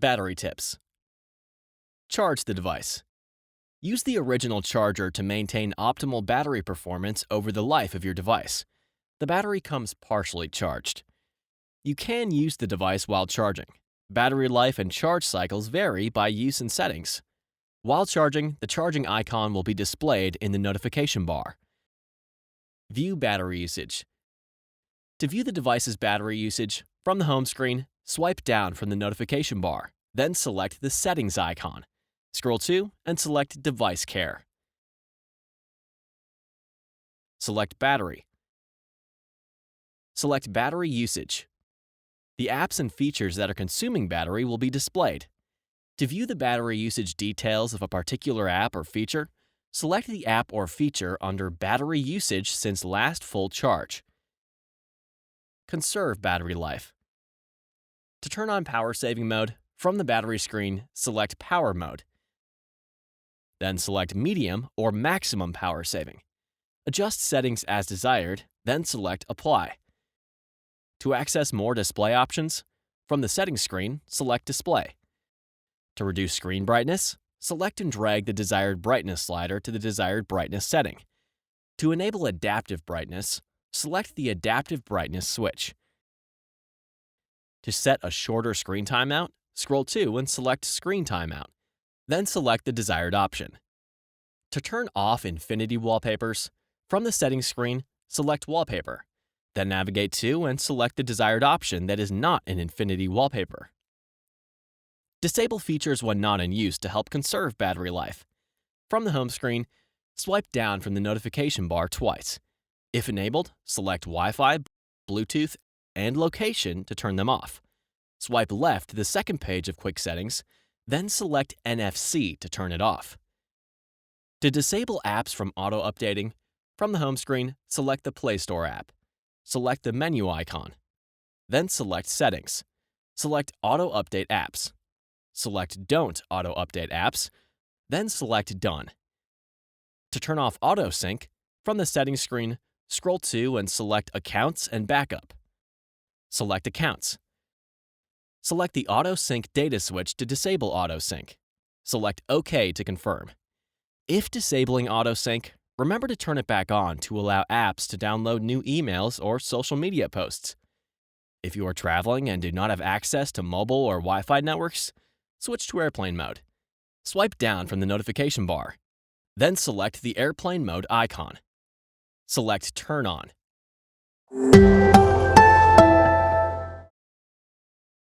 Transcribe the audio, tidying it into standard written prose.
Battery tips. Charge the device. Use the original charger to maintain optimal battery performance over the life of your device. The battery comes partially charged. You can use the device while charging. Battery life and charge cycles vary by use and settings. While charging, the charging icon will be displayed in the notification bar. View battery usage. To view the device's battery usage, from the home screen, swipe down from the notification bar, then select the settings icon. Scroll to and select Device Care. Select Battery. Select Battery Usage. The apps and features that are consuming battery will be displayed. To view the battery usage details of a particular app or feature, select the app or feature under Battery Usage since last full charge. Conserve battery life. To turn on power saving mode, from the battery screen, select Power Mode. Then select Medium or Maximum Power Saving. Adjust settings as desired, then select Apply. To access more display options, from the settings screen, select Display. To reduce screen brightness, select and drag the desired brightness slider to the desired brightness setting. To enable adaptive brightness, select the Adaptive Brightness switch. To set a shorter screen timeout, scroll to and select Screen Timeout. Then select the desired option. To turn off infinity wallpapers, from the settings screen, select Wallpaper. Then navigate to and select the desired option that is not an infinity wallpaper. Disable features when not in use to help conserve battery life. From the home screen, swipe down from the notification bar twice. If enabled, select Wi-Fi, Bluetooth, and location to turn them off. Swipe left to the second page of Quick Settings, then select NFC to turn it off. To disable apps from auto-updating, from the home screen, select the Play Store app. Select the menu icon. Then select Settings. Select Auto Update Apps. Select Don't Auto Update Apps, then select Done. To turn off Auto Sync, from the settings screen, scroll to and select Accounts and Backup. Select Accounts. Select the Auto Sync data switch to disable Auto Sync. Select OK to confirm. If disabling Auto Sync, remember to turn it back on to allow apps to download new emails or social media posts. If you are traveling and do not have access to mobile or Wi-Fi networks, switch to airplane mode. Swipe down from the notification bar. Then select the airplane mode icon. Select Turn On.